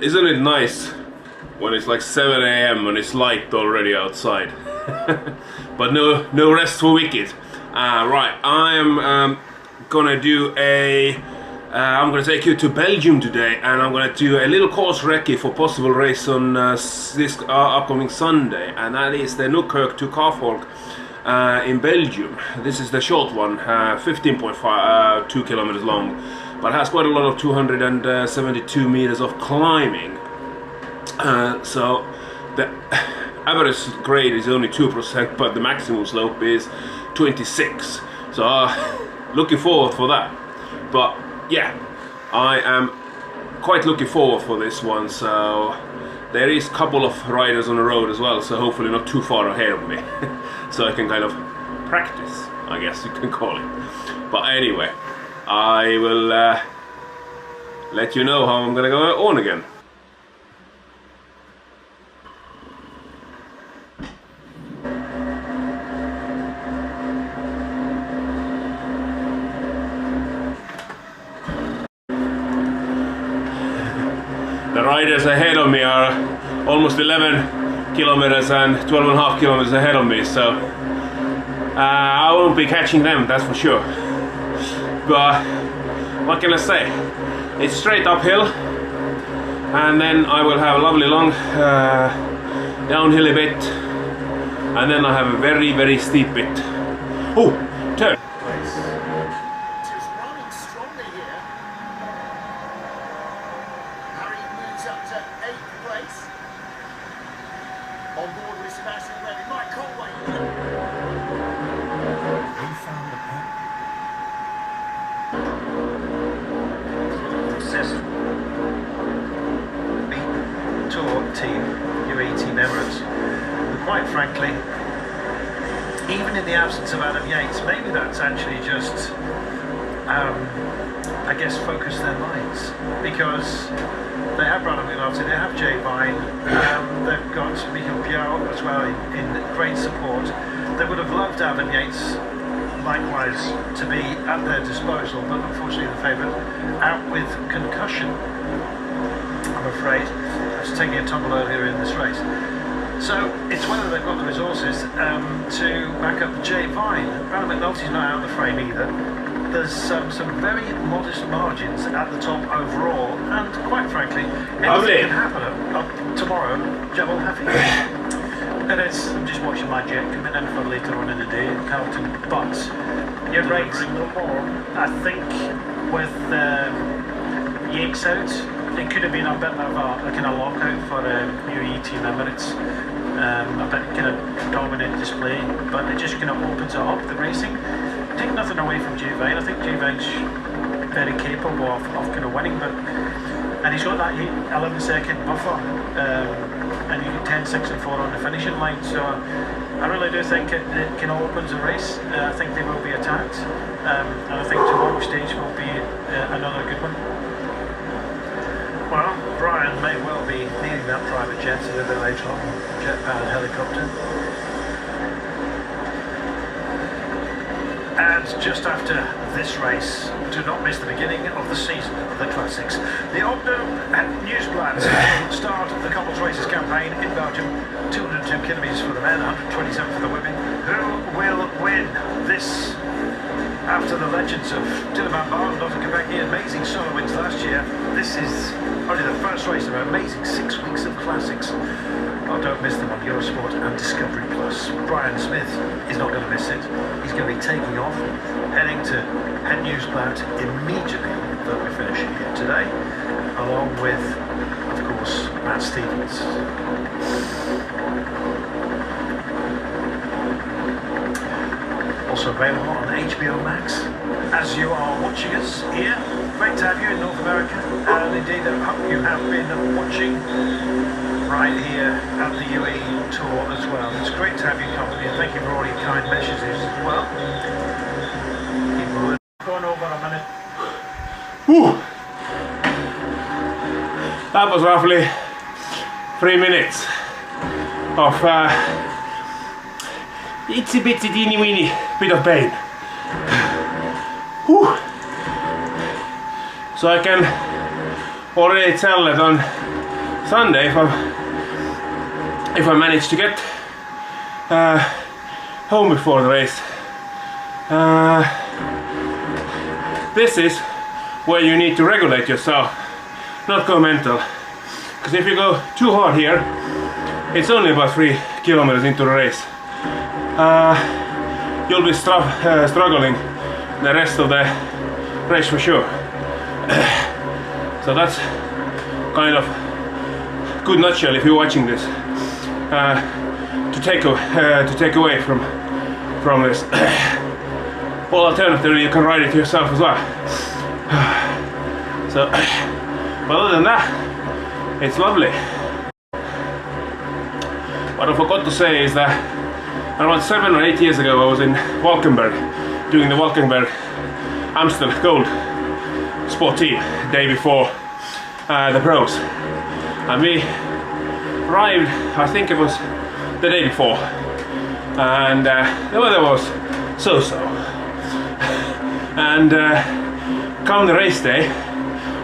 Isn't it nice when it's like 7 AM and it's light already outside? But no rest for wicked. Right, I am gonna do I'm gonna take you to Belgium today, and I'm gonna do a little course recce for possible race on this upcoming Sunday, and that is the Nukerke to Kafhoek in Belgium. This is the short one, 15.2 kilometers long, but has quite a lot of 272 meters of climbing. So the average grade is only 2%, but the maximum slope is 26. So looking forward for that. But yeah, I am quite looking forward for this one. So there is a couple of riders on the road as well, so hopefully not too far ahead of me. So I can kind of practice, I guess you can call it. But anyway, I will let you know how I'm gonna go on again. The riders ahead of me are almost 11 kilometers and 12.5 kilometers ahead of me, so I won't be catching them, that's for sure. But what can I say? It's straight uphill, and then I will have a lovely long downhill a bit, and then I have a very steep bit. Oh, turn! Quite frankly, even in the absence of Adam Yates, maybe that's actually just, I guess, focus their minds, because they have Brandon McNulty, they have Jay Vine, they've got Michael Piao as well in great support. They would have loved Adam Yates, likewise, to be at their disposal, but unfortunately the favourite out with concussion, I'm afraid, after taking a tumble earlier in this race. So it's whether they've got the resources to back up Jay Vine. Brandon McNulty's not out of the frame either. There's some very modest margins at the top overall, and quite frankly, anything can happen up tomorrow, Jebel Happy. And I'm just watching my jet coming in for later on in the day in Carlton. But you're right, I think with Yates out, it could have been a bit of a kind of lockout for UAE Team Emirates. A bit kind of dominant display, but it just kind of opens it up, the racing. Take nothing away from Jay Vine. I think Jay Vine's very capable of kind of winning, and he's got that 11-second buffer, and you get 10, 6 and 4 on the finishing line, so I really do think it kind of opens the race. I think they will be attacked, and I think tomorrow's stage will be another good one. Well, Brian may well be needing that private jet a little bit later on, jet-powered helicopter. And just after this race, do not miss the beginning of the season of the Classics. The Omno Newsblad will start the couples races campaign in Belgium. 202 kilometres for the men, 127 for the women. Who will win this? After the legends of Dylan van Baarle and Otto Kopecky, amazing solo wins last year, this is only the first race of an amazing 6 weeks of classics. Oh, don't miss them on Eurosport and Discovery Plus. Brian Smith is not going to miss it. He's going to be taking off, heading to Het Nieuwsblad immediately that we finish here today, along with, of course, Matt Stevens. Also available on HBO Max. As you are watching us here, great to have you in North America, and indeed I hope you have been watching right here at the UAE tour as well. It's great to have your company, and thank you for all your kind messages as well. Keep going over a minute. Whew. That was roughly 3 minutes of itsy bitsy teeny weeny bit of pain. Whew. So I can already tell that on Sunday, if I manage to get home before the race, this is where you need to regulate yourself, not go mental. Because if you go too hard here, it's only about 3 kilometers into the race. You'll be struggling the rest of the race for sure. So that's kind of good nutshell if you're watching this, to take away from this. Well, alternatively, you can ride it yourself as well. So, but other than that, it's lovely. What I forgot to say is that around 7 or 8 years ago, I was in Valkenberg, doing the Valkenberg Amstel Cold sportive day before the pros, and we arrived, I think it was the day before, and the weather was so-so, and come the race day,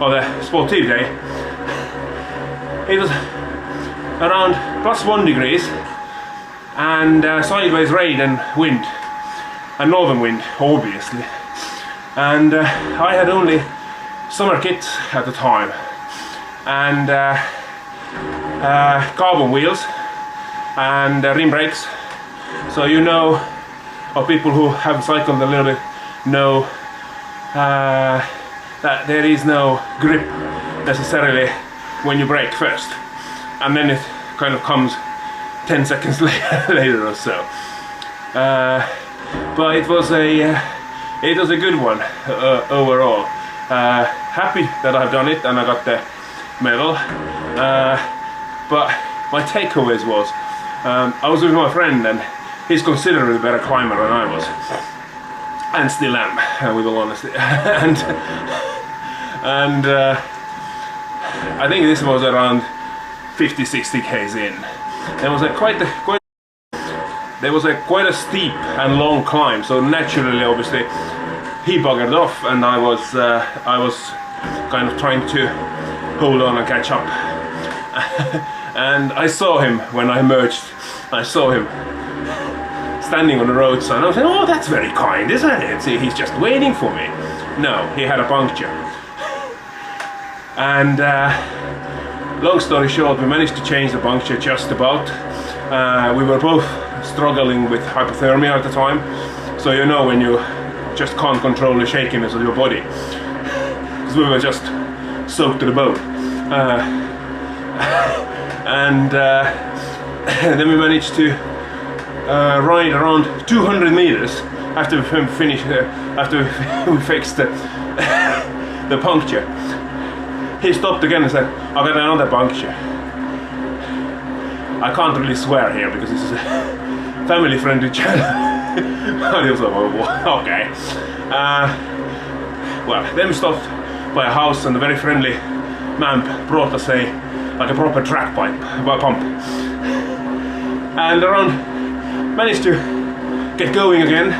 or the sportive day, it was around +1 degrees and sideways rain and wind, and northern wind obviously, and I had only summer kit at the time, and carbon wheels and rim brakes. So you know, or people who have cycled a little bit know that there is no grip necessarily when you brake first, and then it kind of comes 10 seconds later or so. But it was a good one overall. Happy that I've done it and I got the medal. But my takeaways was, I was with my friend and he's considerably a better climber than I was, and still am, with all honesty. and I think this was around 50-60 k's in. There was quite a steep and long climb, so naturally, obviously, he buggered off, and I was kind of trying to hold on and catch up. And I saw him when I emerged. I saw him standing on the roadside. I was saying, "Oh, that's very kind, isn't it? See, he's just waiting for me." No, he had a puncture. And long story short, we managed to change the puncture just about. We were both struggling with hypothermia at the time, so you know when you just can't control the shakiness of your body, because we were just soaked to the bone. And then we managed to ride around 200 meters after we finished, after we fixed the puncture. He stopped again and said, "I got another puncture." I can't really swear here because this is a family-friendly channel. I was like, "Oh, okay." Well, then we stopped by a house, and a very friendly man brought us a proper track pump, and managed to get going again.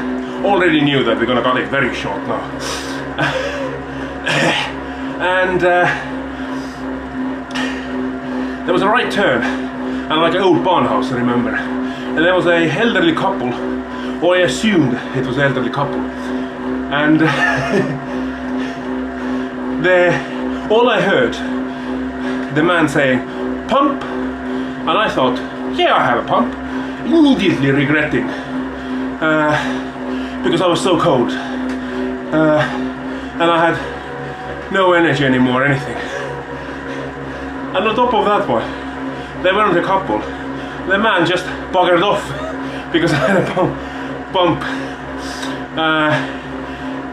Already knew that we're gonna cut it very short now. And there was a right turn, and like an old barn house, I remember. And there was a elderly couple, or I assumed it was an elderly couple. And all I heard, the man saying, "Pump," and I thought, "Yeah, I have a pump." Immediately regretting, because I was so cold, and I had no energy anymore, anything. And on top of that one, they weren't a couple. The man just buggered off because I had a pump.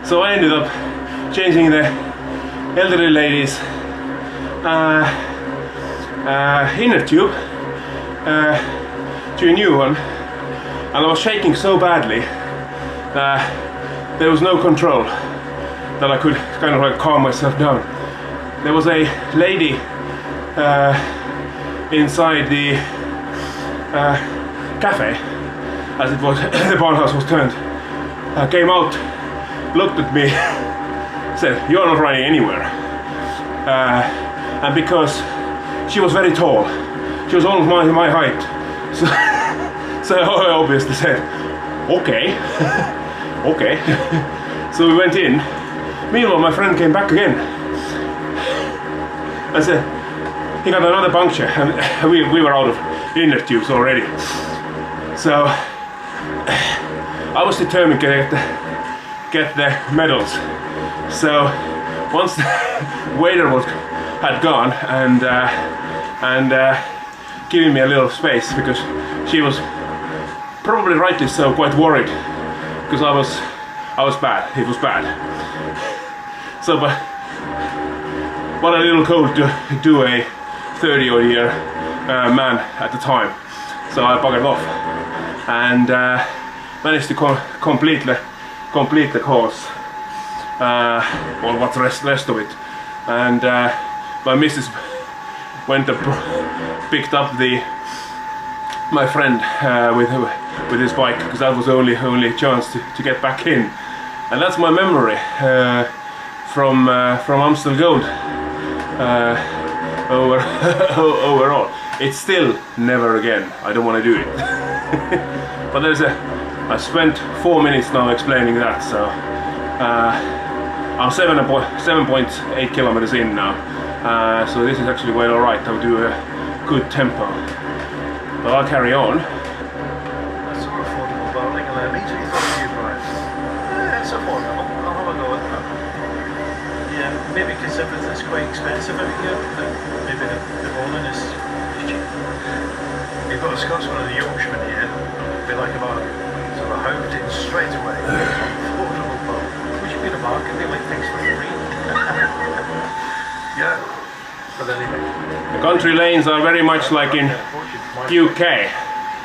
So I ended up changing the elderly lady's inner tube to a new one, and I was shaking so badly that there was no control that I could kind of like calm myself down. There was a lady inside the cafe, as it was, the barn house was turned, came out, looked at me, said, "You're not riding anywhere." And because she was very tall. She was almost my height. So, so I obviously said, okay, okay. So we went in. Meanwhile, my friend came back again. I said, he got another puncture, and we were out of inner tubes already. So I was determined to get the medals. So once the waiter had gone and giving me a little space, because she was probably rightly so quite worried, because I was bad. It was bad. So, but what a little cold to do a 30-odd-year man at the time. So I buggered off and managed to complete the course. Well, what's the rest of it? And my missus went and picked up my friend with his bike, because that was the only chance to get back in. And that's my memory from Amstel Cold. Overall, it's still never again. I don't want to do it. But I spent 4 minutes now explaining that. So I'm 7.8 kilometers in now. So this is actually quite alright. I'll do a good tempo. But I'll carry on. That's sort of affordable bowling. 11 meters, you thought you price. It's affordable. I'll have a go at that. Yeah, maybe consider this quite expensive out here, but maybe the bowling is cheap. You've got a Scotsman and a Yorkshireman here, be like a bargain. So I homed in straight away. Affordable bowl. Would you be the market? They like things for free. Yeah. But anyway. The country lanes are very much like in UK,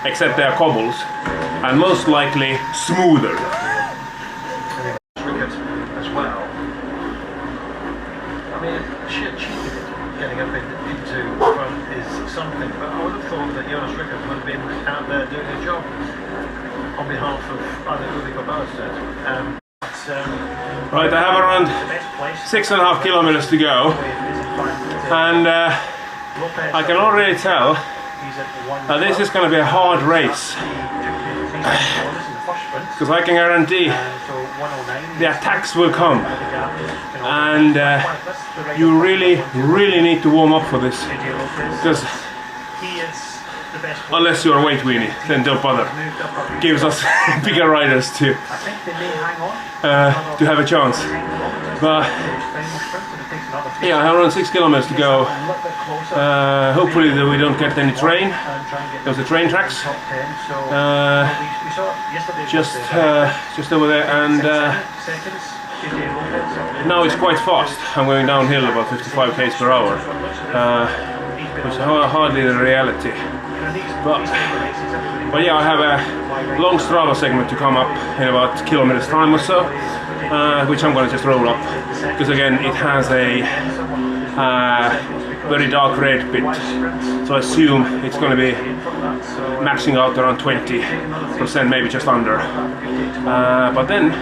except they are cobbles, and most likely smoother. As well. I mean, sheer cheek of it, getting up into front is something, but I would have thought that Jonas Rickert would have been out there doing a job on behalf of either Ulrich or Ballestedt. Right, I have around 6.5 kilometers to go, and I can already tell that this is going to be a hard race, because I can guarantee the attacks will come, and you really need to warm up for this, because unless you're a weight weenie, then don't bother. Gives us bigger riders to have a chance. But yeah, I have around 6 kilometers to go. Hopefully that we don't get any train. There's the train tracks just over there, and now it's quite fast. I'm going downhill about 55 km per hour, which is hardly the reality. But yeah, I have a long Strava segment to come up in about a kilometer's time or so, which I'm going to just roll up, because again it has a very dark red bit, so I assume it's going to be maxing out around 20%, maybe just under. But then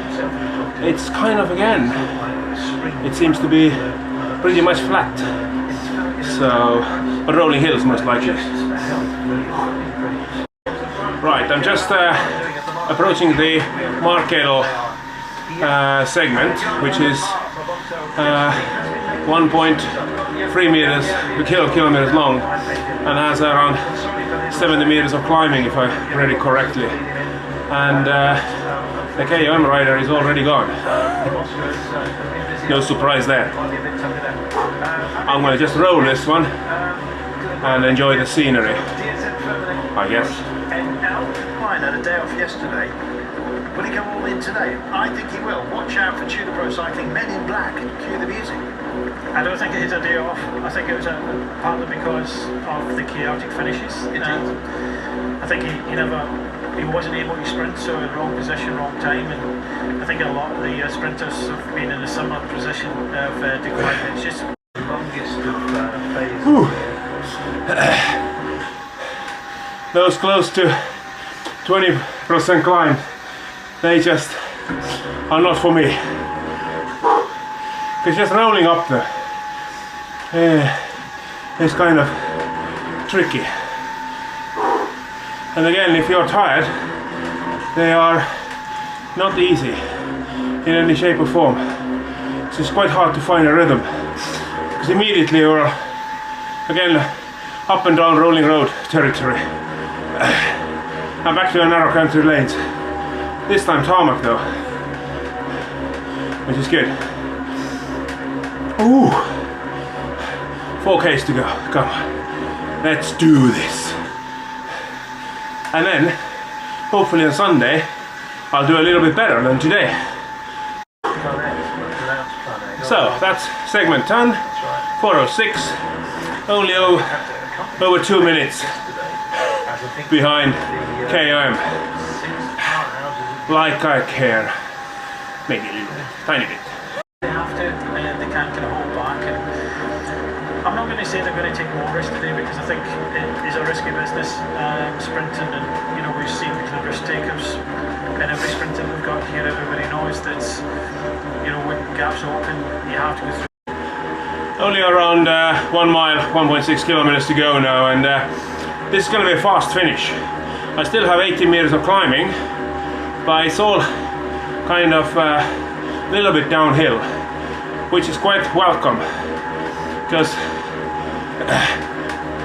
it's kind of, again, it seems to be pretty much flat, so, but rolling hills most likely. Right, I'm just approaching the Markelo segment, which is 1.3 kilometers long and has around 70 meters of climbing, if I read it correctly. And the KOM rider is already gone. No surprise there. I'm going to just roll this one and enjoy the scenery, I guess. Ryan had a day off yesterday. Will he come all in today? I think he will. Watch out for Tudor Pro Cycling Men in Black. Cue the music. I don't think it is a day off. I think it was partly because of the chaotic finishes. I think he wasn't able to sprint, so in wrong position, wrong time, and I think a lot of the sprinters have been in a similar position of decline. It's just the longest of phases. Those close to 20% climb, they just are not for me. It's just rolling up there. It's kind of tricky. And again, if you're tired, they are not easy in any shape or form. So it's quite hard to find a rhythm, because immediately you're again up and down rolling road territory. I'm back to the narrow country lanes. This time tarmac though, which is good. Ooh, 4Ks to go. Come on, let's do this. And then, hopefully on Sunday, I'll do a little bit better than today. So that's segment 10, 406, only over 2 minutes behind KOM. Like I care, maybe a little bit, tiny bit. They have to, they can't kind of hold back. And I'm not going to say they're going to take more risk today, because I think it is a risky business, sprinting, and you know, we've seen the risk takers in every sprinting we've got here. Everybody knows that, you know, when gaps open, you have to go through. Only around 1 mile, 1.6 kilometers to go now, and this is going to be a fast finish. I still have 80 meters of climbing, but it's all kind of a little bit downhill, which is quite welcome, because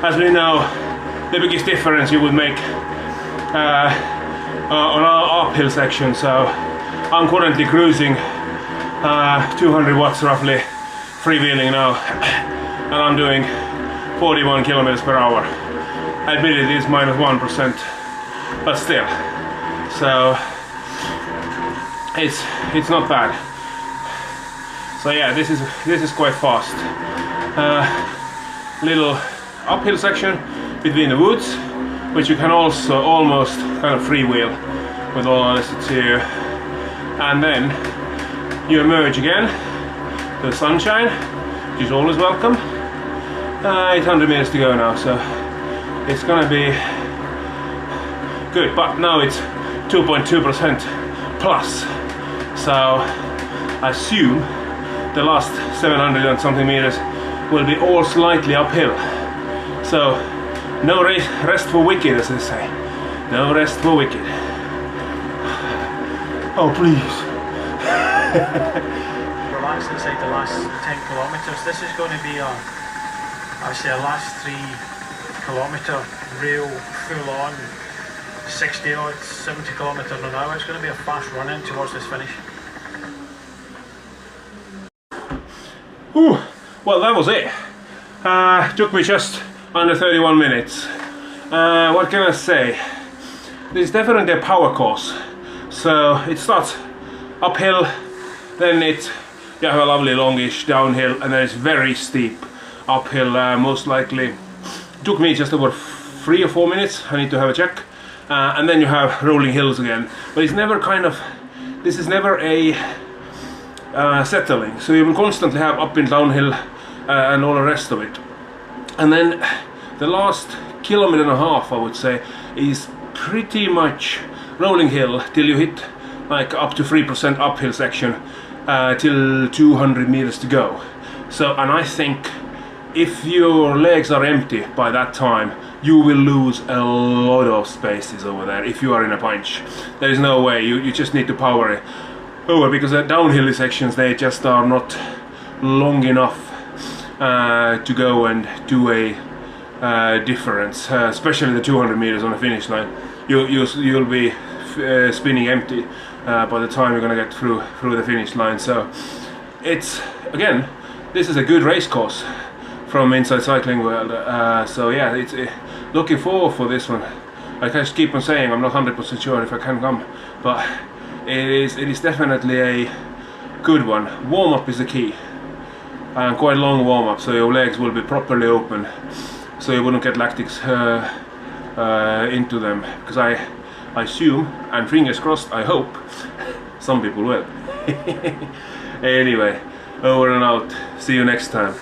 as we know, the biggest difference you would make on our uphill section. So I'm currently cruising 200 watts roughly, freewheeling now, and I'm doing 41 kilometers per hour. Admittedly it's minus 1%, but still, so it's not bad. So yeah, this is quite fast. Little uphill section between the woods, which you can also almost kind of freewheel, with all honesty to you. And then you emerge again to the sunshine, which is always welcome. 800 meters to go now, so it's gonna be good. But now it's 2.2% plus, so I assume the last 700 and something meters will be all slightly uphill. So no rest for wicked, as they say. No rest for wicked. Oh please. Relax inside the last 10 kilometers. This is going to be I say a last 3 kilometer real full on 60 or 70 kilometers an hour. It's going to be a fast run in towards this finish. Whew. Well, that was it. Took me just under 31 minutes. What can I say? This is definitely a power course. So it starts uphill, then you have a lovely longish downhill, and then it's very steep uphill. Most likely took me just over 3 or 4 minutes. I need to have a check. And then you have rolling hills again. But it's never this is never a settling, so you will constantly have up and downhill and all the rest of it. And then the last kilometer and a half, I would say, is pretty much rolling hill till you hit like up to 3% uphill section, till 200 meters to go. So, and I think if your legs are empty by that time, you will lose a lot of spaces over there if you are in a bunch. There is no way, you just need to power it over, because the downhill sections, they just are not long enough to go and do a difference, especially the 200 meters on the finish line. You'll be spinning empty by the time you're gonna get through the finish line. So it's, again, this is a good race course from Inside Cycling World. So yeah, it's looking forward for this one. Like I just keep on saying, I'm not 100% sure if I can come, but it is definitely a good one. Warm up is the key, and quite long warm up, so your legs will be properly open, so you wouldn't get lactics into them, because I assume, and fingers crossed, I hope some people will. Anyway, over and out. See you next time.